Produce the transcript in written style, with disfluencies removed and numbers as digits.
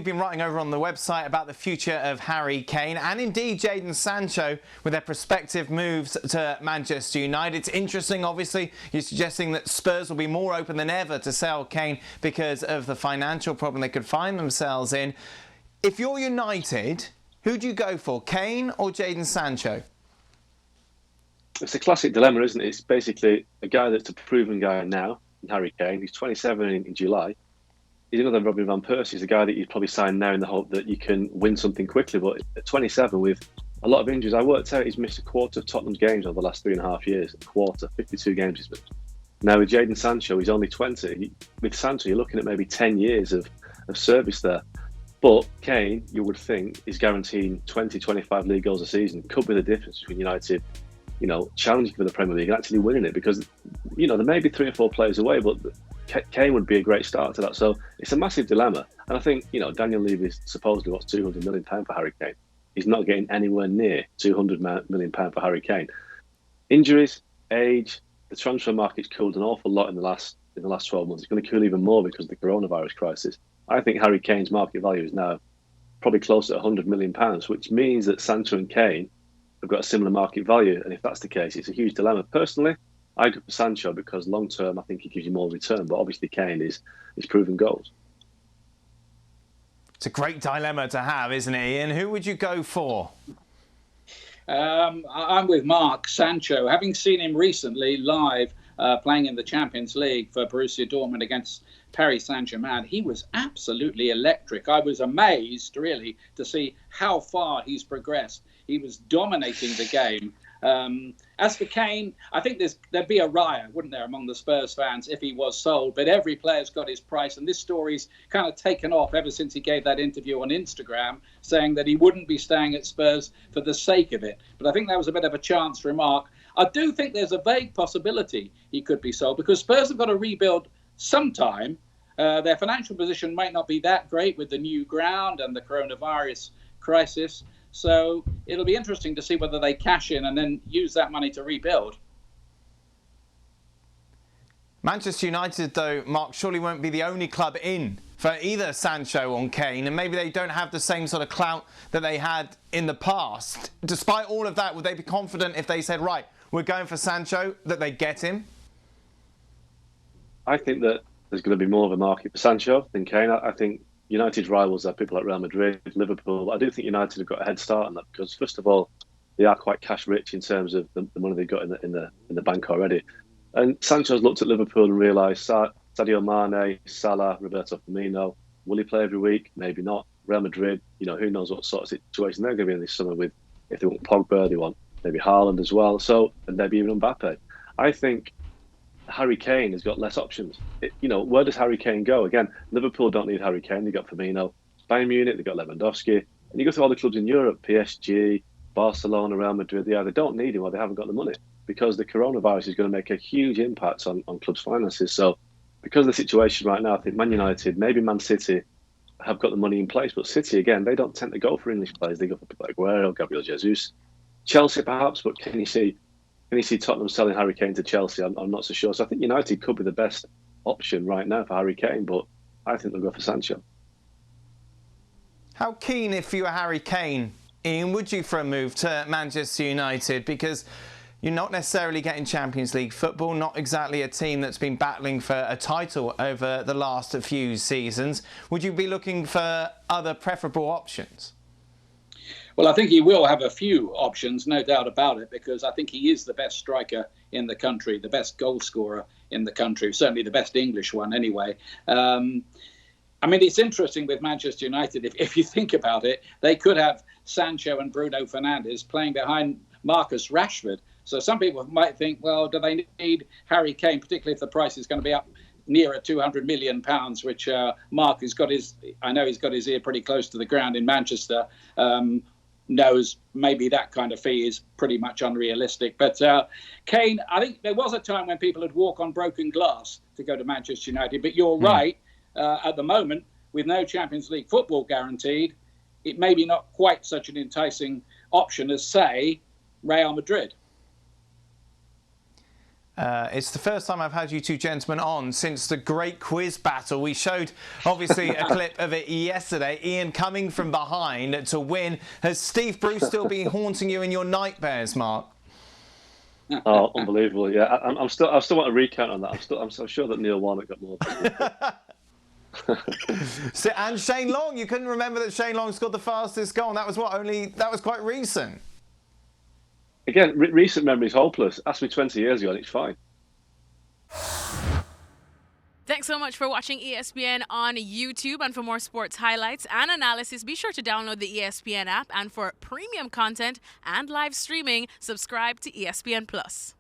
We've been writing over on the website about the future of Harry Kane and indeed Jadon Sancho with their prospective moves to Manchester United. It's interesting, obviously, you're suggesting that Spurs will be more open than ever to sell Kane because of the financial problem they could find themselves in. If you're United, who do you go for, Kane or Jadon Sancho? It's a classic dilemma, isn't it? It's basically a guy that's a proven guy now, Harry Kane. He's 27 in July. He's another Robin van Persie. He's a guy that you'd probably sign now in the hope that you can win something quickly. But at 27, with a lot of injuries, I worked out he's missed a quarter of Tottenham's games over the last 3.5 years. A quarter, 52 games he's missed. Now with Jadon Sancho, he's only 20. With Sancho, you're looking at maybe 10 years of service there. But Kane, you would think, is guaranteeing 20, 25 league goals a season. Could be the difference between United, challenging for the Premier League and actually winning it. Because, there may be 3 or 4 players away, but Kane would be a great start to that. So it's a massive dilemma. And I think, Daniel Levy supposedly wants £200 million for Harry Kane. He's not getting anywhere near £200 million for Harry Kane. Injuries, age, the transfer market's cooled an awful lot in the last 12 months. It's going to cool even more because of the coronavirus crisis. I think Harry Kane's market value is now probably close to £100 million, which means that Sancho and Kane have got a similar market value. And if that's the case, it's a huge dilemma. Personally, I go for Sancho because long term, I think he gives you more return. But obviously, Kane is proven goals. It's a great dilemma to have, isn't it, Ian? Who would you go for? I'm with Mark. Sancho. Having seen him recently live playing in the Champions League for Borussia Dortmund against Paris Saint-Germain, he was absolutely electric. I was amazed, really, to see how far he's progressed. He was dominating the game. As for Kane, I think there'd be a riot, wouldn't there, among the Spurs fans if he was sold. But every player's got his price, and this story's kind of taken off ever since he gave that interview on Instagram saying that he wouldn't be staying at Spurs for the sake of it. But I think that was a bit of a chance remark. I do think there's a vague possibility he could be sold because Spurs have got to rebuild sometime. Their financial position might not be that great with the new ground and the coronavirus crisis. So it'll be interesting to see whether they cash in and then use that money to rebuild. Manchester United, though, Mark, surely won't be the only club in for either Sancho or Kane, and maybe they don't have the same sort of clout that they had in the past. Despite all of that, would they be confident if they said, right, we're going for Sancho, that they get him? I think that there's going to be more of a market for Sancho than Kane. I think United's rivals are people like Real Madrid, Liverpool. But I do think United have got a head start on that because, first of all, they are quite cash rich in terms of the money they've got in the bank already. And Sancho's looked at Liverpool and realised Sadio Mane, Salah, Roberto Firmino. Will he play every week? Maybe not. Real Madrid, who knows what sort of situation they're going to be in this summer with. If they want Pogba, they want maybe Haaland as well. So, and maybe even Mbappe. I think Harry Kane has got less options. Where does Harry Kane go? Again, Liverpool don't need Harry Kane. They've got Firmino. Bayern Munich, they've got Lewandowski. And you go to all the clubs in Europe, PSG, Barcelona, Real Madrid, they don't need him or they haven't got the money because the coronavirus is going to make a huge impact on clubs' finances. So because of the situation right now, I think Man United, maybe Man City have got the money in place. But City, again, they don't tend to go for English players. They go for people like Aguero, Gabriel Jesus. Chelsea, perhaps, but can you see Tottenham selling Harry Kane to Chelsea? I'm not so sure. So I think United could be the best option right now for Harry Kane, but I think they'll go for Sancho. How keen, if you were Harry Kane, Ian, would you for a move to Manchester United? Because you're not necessarily getting Champions League football, not exactly a team that's been battling for a title over the last few seasons. Would you be looking for other preferable options? Well, I think he will have a few options, no doubt about it, because I think he is the best striker in the country, the best goal scorer in the country, certainly the best English one anyway. It's interesting with Manchester United, if you think about it, they could have Sancho and Bruno Fernandes playing behind Marcus Rashford. So some people might think, well, do they need Harry Kane, particularly if the price is going to be up nearer £200 million, which Mark has got he's got his ear pretty close to the ground in Manchester, knows maybe that kind of fee is pretty much unrealistic. But Kane, I think there was a time when people would walk on broken glass to go to Manchester United. But you're right, at the moment, with no Champions League football guaranteed, it may be not quite such an enticing option as, say, Real Madrid. It's the first time I've had you two gentlemen on since the great quiz battle. We showed, obviously, a clip of it yesterday. Ian coming from behind to win. Has Steve Bruce still been haunting you in your nightmares, Mark? Oh, unbelievable! Yeah, I still want a recount on that. I'm so sure that Neil Warnock got more. And Shane Long, you couldn't remember that Shane Long scored the fastest goal. And that was that was quite recent. Again, recent memory is hopeless. Ask me 20 years ago and it's fine. Thanks so much for watching ESPN on YouTube. And for more sports highlights and analysis, be sure to download the ESPN app. And for premium content and live streaming, subscribe to ESPN Plus.